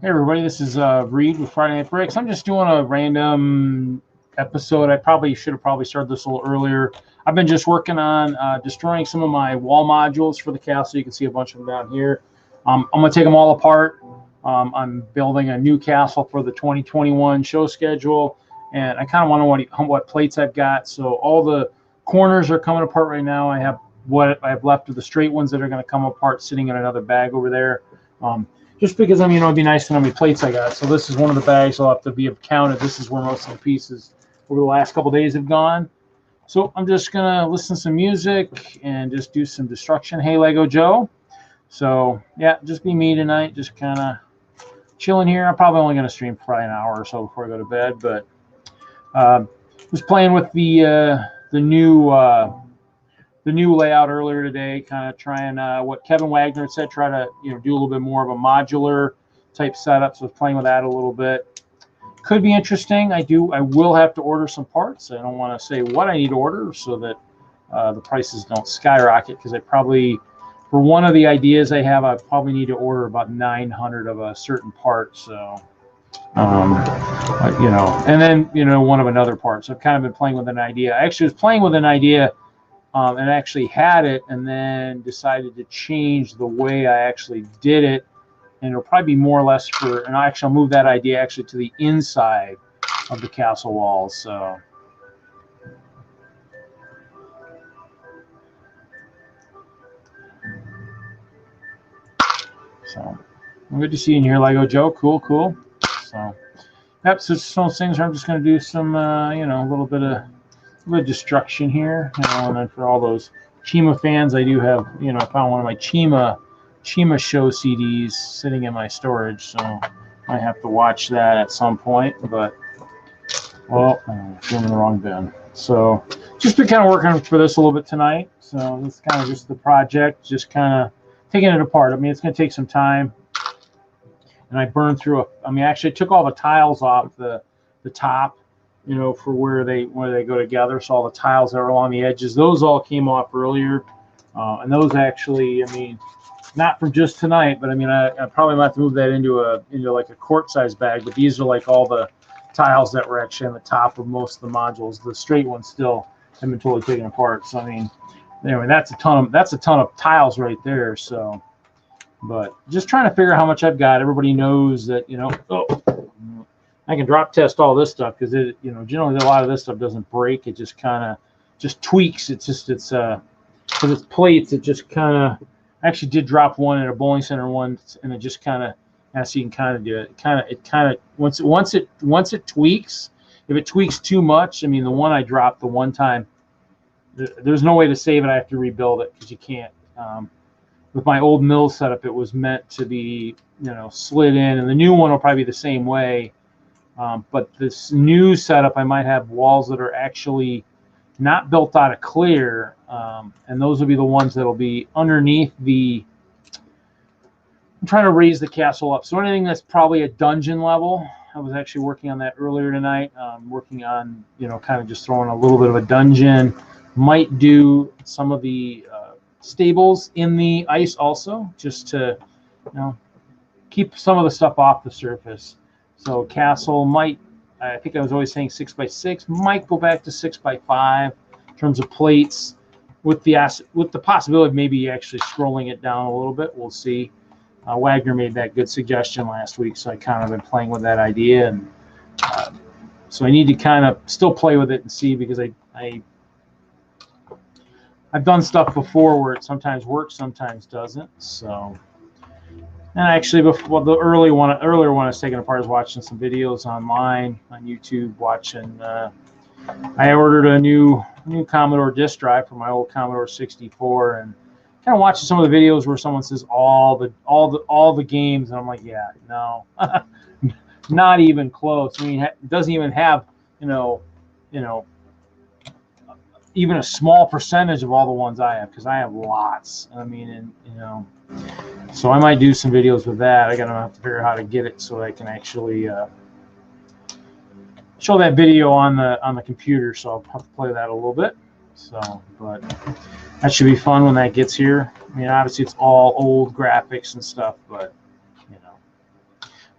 Hey everybody, this is Reed with Friday Night Bricks. I'm just doing a random episode. I probably should have started this a little earlier. I've been just working on destroying some of my wall modules for the castle. You can see a bunch of them down here. I'm going to take them all apart. I'm building a new castle for the 2021 show schedule, and I kind of want to know what plates I've got. So all the corners are coming apart right now. I have what I have left of the straight ones that are going to come apart sitting in another bag over there. Just because, it'd be nice to know how many plates I got. So this is one of the bags I'll have to be counted. This is where most of the pieces over the last couple of days have gone. So I'm just going to listen to some music and just do some destruction. Hey, Lego Joe. So, yeah, just be me tonight. Just kind of chilling here. I'm probably only going to stream for probably an hour or so before I go to bed. But just playing with the new layout earlier today, kind of trying what Kevin Wagner had said, try to do a little bit more of a modular type setup. So playing with that a little bit could be interesting. I will have to order some parts. I don't want to say what I need to order so that the prices don't skyrocket, because I probably, for one of the ideas I have, I probably need to order about 900 of a certain part. So and then one of another part. So I've kind of been playing with an idea. I actually was playing with an idea and actually had it, and then decided to change the way I actually did it, and it'll probably be more or less and I'll move that idea actually to the inside of the castle walls. So good to see you in here, Lego Joe. Cool. So yep, so it's those things where I'm just going to do some a little bit of destruction here, and then for all those Chima fans, I do have, I found one of my Chima show CDs sitting in my storage, so I have to watch that at some point. But well, I'm in the wrong bin. So just been kind of working for this a little bit tonight. So this is kind of just the project, just kind of taking it apart. It's going to take some time, and I burned through actually took all the tiles off the top, for where they go together. So all the tiles that are along the edges, those all came off earlier, and those actually, not from just tonight, but I probably might have to move that into like a quart size bag. But these are like all the tiles that were actually on the top of most of the modules. The straight ones still have been totally taken apart. So anyway, that's a ton of tiles right there. So, but just trying to figure out how much I've got. Everybody knows that I can drop test all this stuff, because generally a lot of this stuff doesn't break. It just kind of tweaks. Because it's plates, it just kind of, I actually did drop one at a bowling center once, and it just kind of, as you can kind of do it, once it tweaks, if it tweaks too much, the one I dropped the one time, there's no way to save it. I have to rebuild it, because you can't. With my old mill setup, it was meant to be slid in, and the new one will probably be the same way. But this new setup, I might have walls that are actually not built out of clear, and those will be the ones that will be underneath the. I'm trying to raise the castle up, so anything that's probably a dungeon level. I was actually working on that earlier tonight. Working on kind of just throwing a little bit of a dungeon. Might do some of the stables in the ice also, just to keep some of the stuff off the surface. So castle might, I think I was always saying 6x6, might go back to 6x5 in terms of plates, with the possibility of maybe actually scrolling it down a little bit. We'll see. Wagner made that good suggestion last week, so I kind of been playing with that idea, and so I need to kind of still play with it and see, because I've done stuff before where it sometimes works, sometimes doesn't. So. And actually, before the earlier one I was taking apart, I was watching some videos online on YouTube. I ordered a new Commodore disk drive for my old Commodore 64, and kind of watching some of the videos where someone says all the games, and I'm like, yeah, no, not even close. It doesn't even have even a small percentage of all the ones I have, because I have lots. So I might do some videos with that. I gotta have to figure out how to get it so I can actually show that video on the computer. So I'll have to play that a little bit. So, but that should be fun when that gets here. Obviously it's all old graphics and stuff, but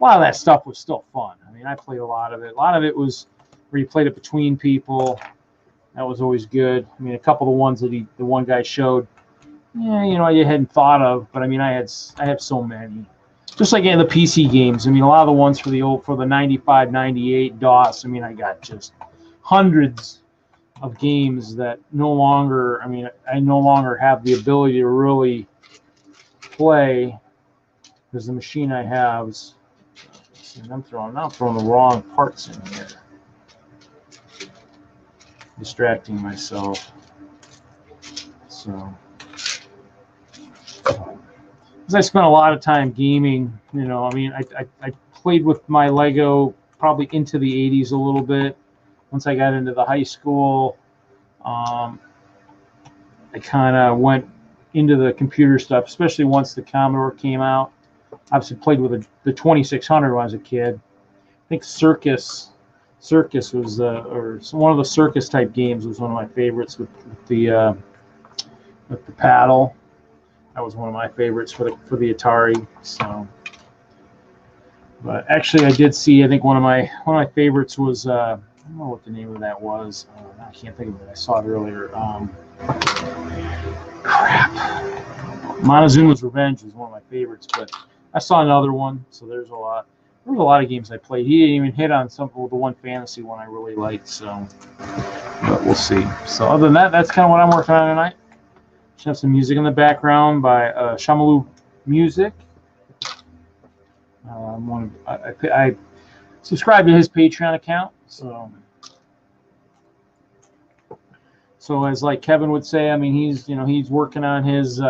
a lot of that stuff was still fun. I mean, I played a lot of it. A lot of it was where you played it between people. That was always good. I mean, a couple of the ones that the one guy showed, yeah, you know, I hadn't thought of, but I mean, I have so many. Just like in the PC games. I mean, a lot of the ones for the 95, 98 DOS. I mean, I got just hundreds of games that no longer. I mean, I no longer have the ability to really play because the machine I have is. I'm throwing the wrong parts in here. Distracting myself. So, because I spent a lot of time gaming, you know, I mean, I played with my Lego probably into the 80s a little bit. Once I got into the high school, I kind of went into the computer stuff, especially once the Commodore came out. Obviously played with the 2600 when I was a kid. I think Circus was or one of the Circus type games was one of my favorites with the paddle. That was one of my favorites for the Atari. So, but actually, I did see. I think one of my favorites was I don't know what the name of that was. I can't think of it. I saw it earlier. Crap. Montezuma's Revenge was one of my favorites, but I saw another one. So there was a lot of games I played. He didn't even hit on the one fantasy one I really liked. So, but we'll see. So other than that, that's kind of what I'm working on tonight. Just have some music in the background by Shamalu Music. I subscribe to his Patreon account. So as like Kevin would say, I mean, he's working on his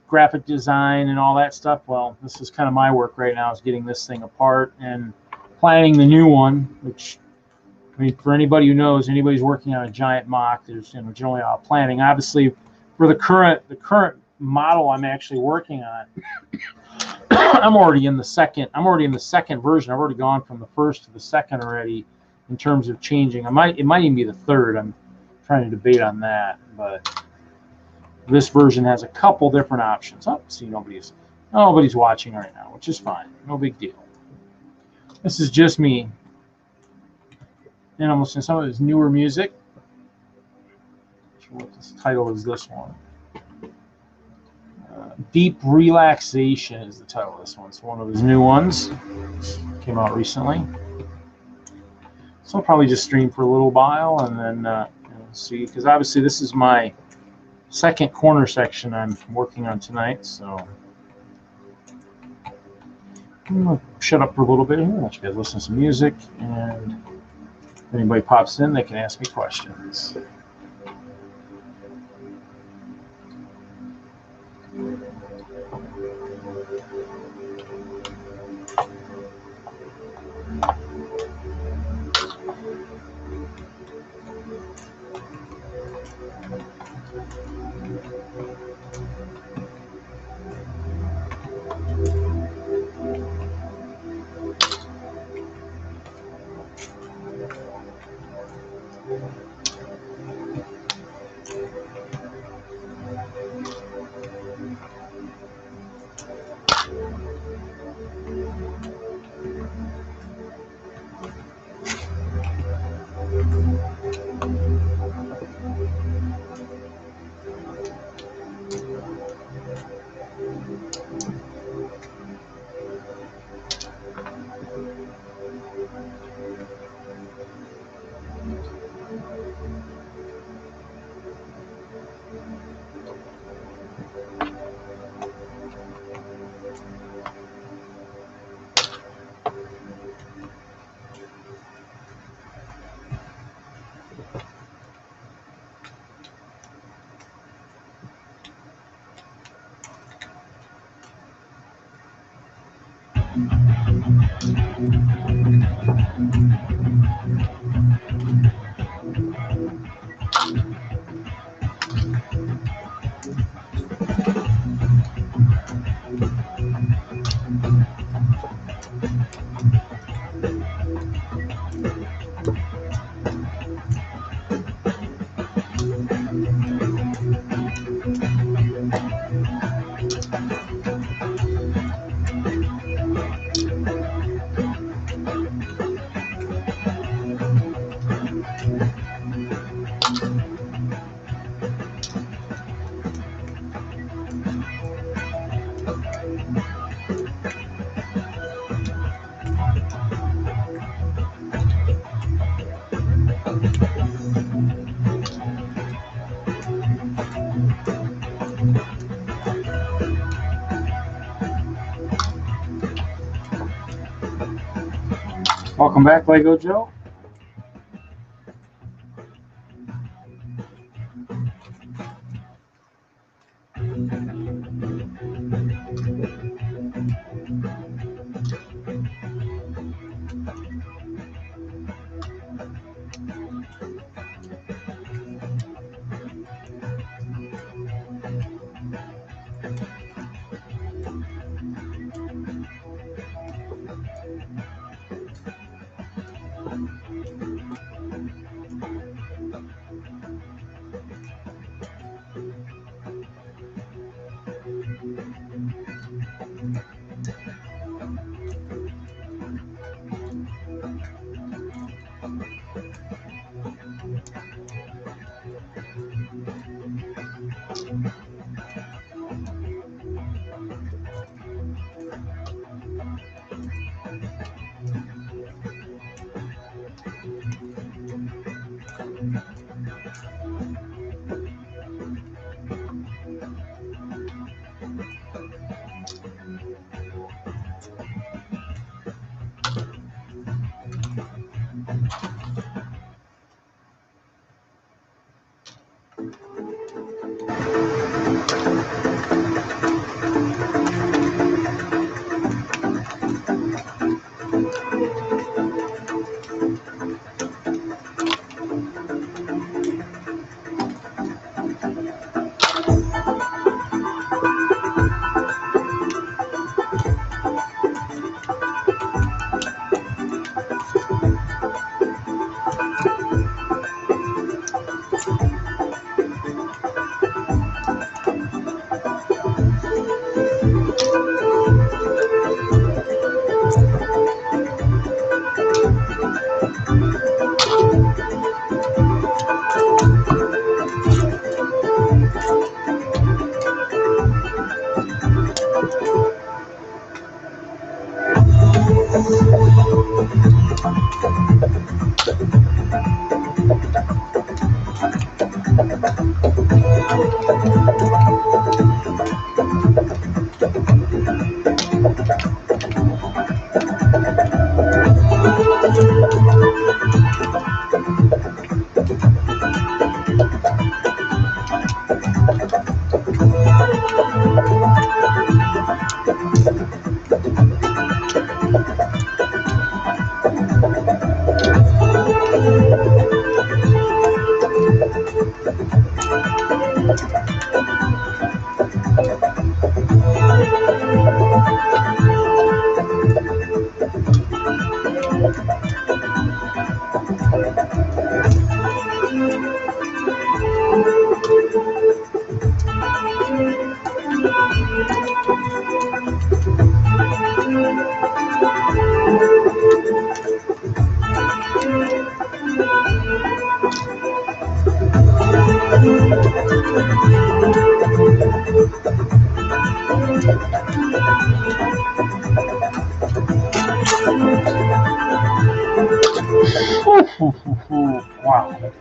graphic design and all that stuff. Well, this is kind of my work right now, is getting this thing apart and planning the new one, which, I mean, for anybody who knows, anybody's working on a giant mock, there's generally a planning. Obviously, for the current model I'm actually working on, I'm already in the second version. I've already gone from the first to the second already in terms of changing. It might even be the third. I'm trying to debate on that, but this version has a couple different options. Oh, see, nobody's watching right now, which is fine. No big deal. This is just me. And I'm listening to some of his newer music. Not sure what this title is. This one. Deep Relaxation is the title of this one. It's one of his new ones. Came out recently. So I'll probably just stream for a little while and then see, because obviously this is my second corner section I'm working on tonight. So I'm going to shut up for a little bit here, let you guys listen to some music, and if anybody pops in, they can ask me questions. Welcome back, Lego Joe. Wow.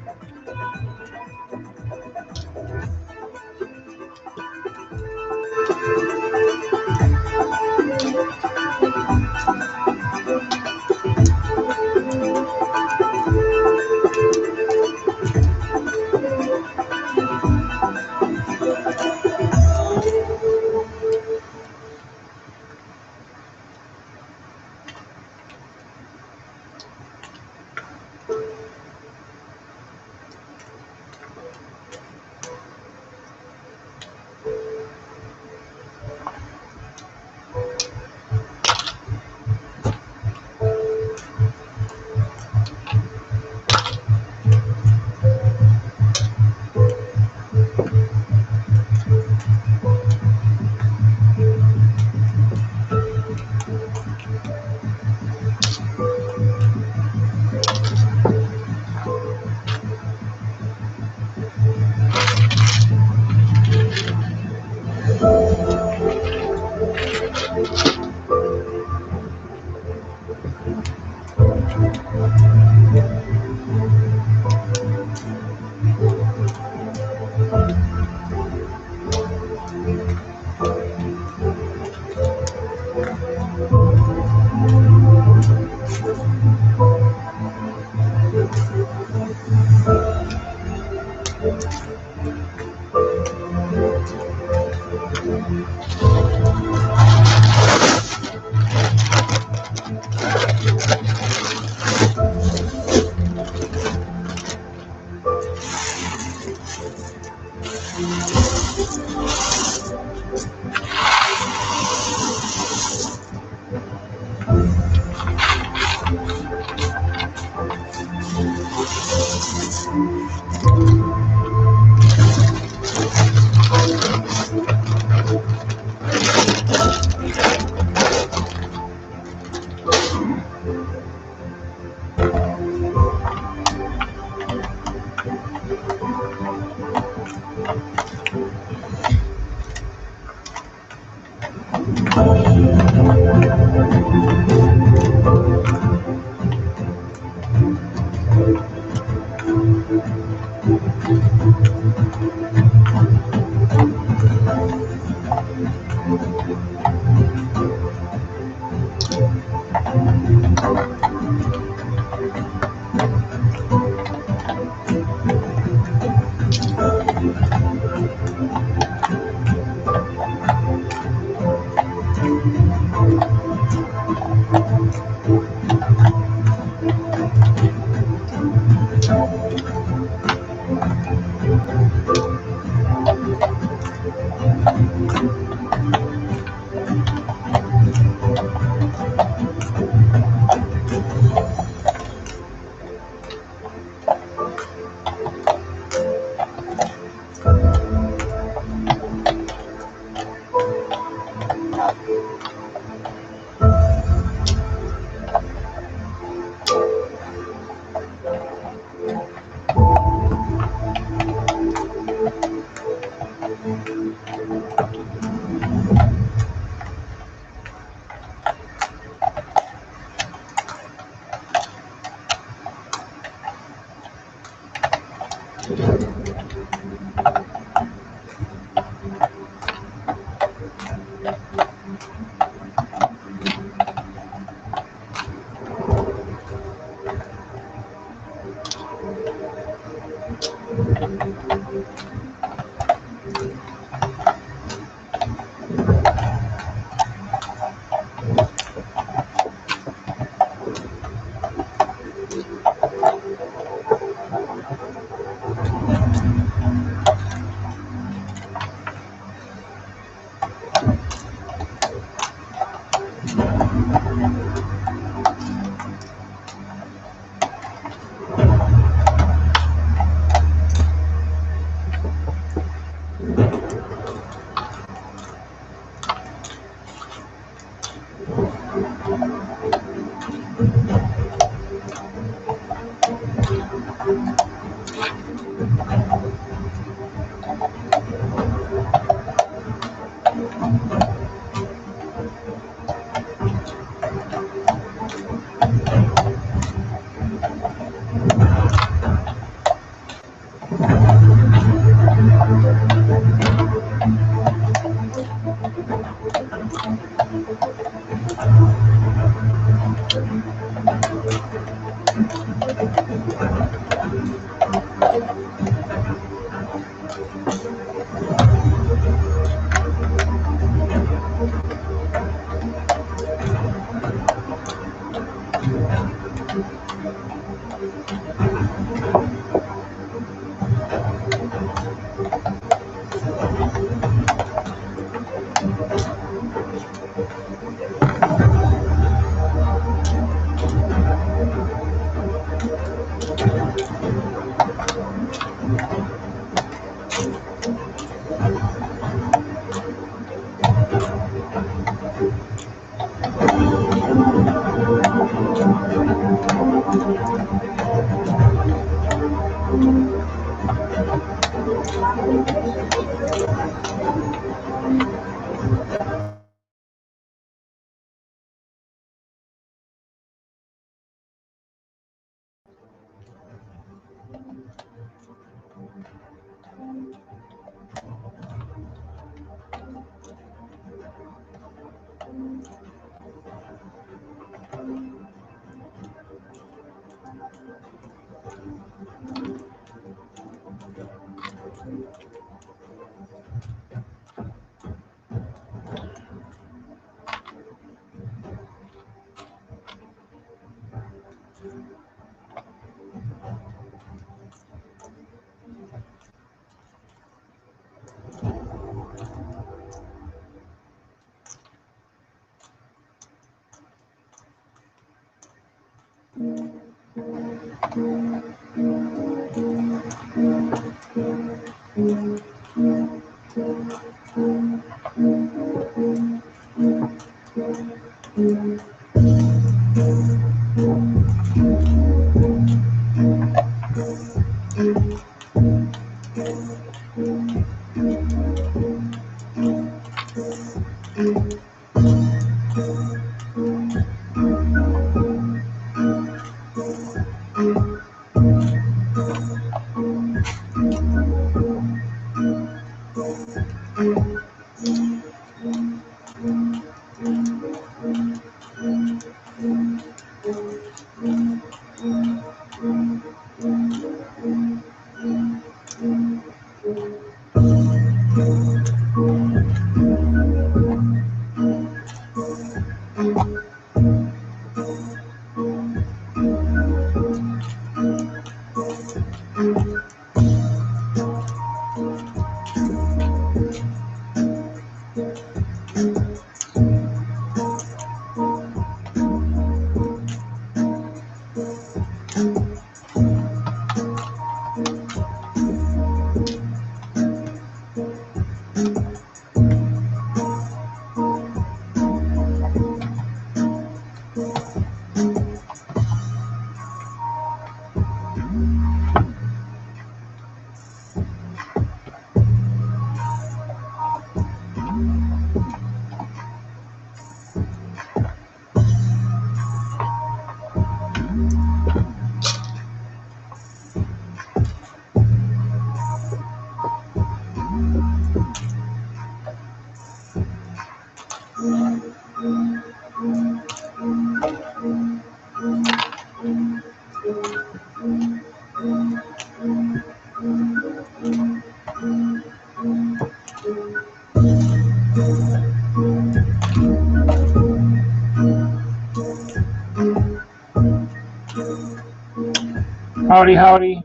Howdy, howdy.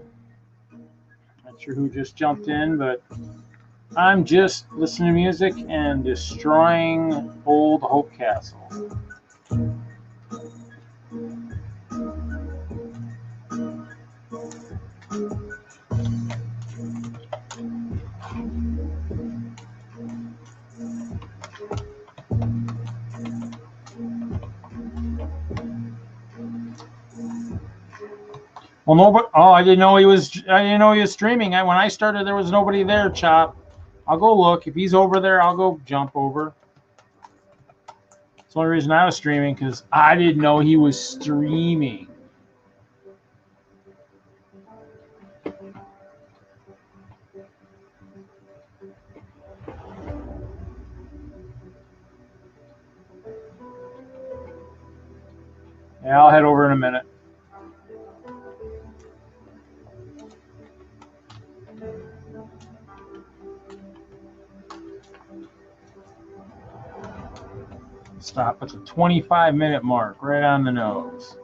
Not sure who just jumped in, but I'm just listening to music and destroying old Hope Castle. Well, nobody. Oh, I didn't know he was. I didn't know he was streaming. When I started, there was nobody there. Chop. I'll go look. If he's over there, I'll go jump over. That's the only reason I was streaming, because I didn't know he was streaming. Yeah, I'll head over in a minute. Stop at the 25-minute mark, right on the nose.